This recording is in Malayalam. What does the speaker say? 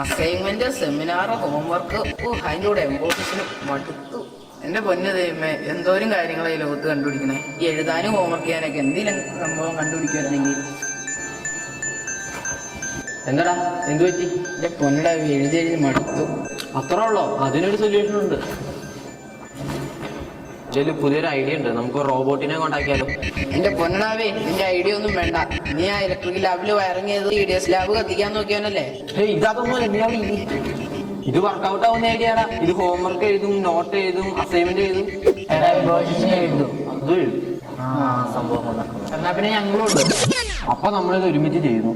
അസൈൻമെന്റ്, സെമിനാർ, ഹോംവർക്ക്, അതിൻ്റെ കൂടെ എംബോസിന് മടുത്തു. എന്റെ പൊന്നു ദൈവമേ, എന്തോരം കാര്യങ്ങളാണ് ഈ ലോകത്ത് കണ്ടുപിടിക്കണേ. ഈ എഴുതാനും ഹോംവർക്ക് ചെയ്യാനൊക്കെ എന്തെങ്കിലും സംഭവം കണ്ടുപിടിക്കുന്നുണ്ടെങ്കിൽ. എന്താടാ, എന്ത് പറ്റി? എന്റെ പൊന്നട എഴുതി എഴുതി മടുത്തു. അത്ര ഉള്ളോ? അതിനൊരു സൊല്യൂഷൻ ഉണ്ട്. പുതിയൊരു ഐഡിയ ഉണ്ട്, നമുക്ക് റോബോട്ടിനെ കൊണ്ടാക്കിയാലോ? എന്റെ പൊന്നടാവേ, നിന്റെ ഐഡിയ ഒന്നും വേണ്ട. നീ ആ ഇലക്ട്രിക് ലാബിൽ വയറിങ് ചെയ്ത് EDS ലാബ് കത്തിക്കാൻ നോക്കിയാനല്ലേ? ഇത് വർക്കൗട്ട് ആവുന്ന ഐഡിയാടാ. ഇത് ഹോംവർക്ക് എഴുതും, നോട്ട് എഴുതും, അസൈൻമെന്റ് എഴുതും, എഴുതും. അതും എഴുതും. സംഭവം എന്നാ പിന്നെ ഞങ്ങളുണ്ട്. അപ്പൊ നമ്മളിത് ഒരുമിച്ച് ചെയ്യുന്നു.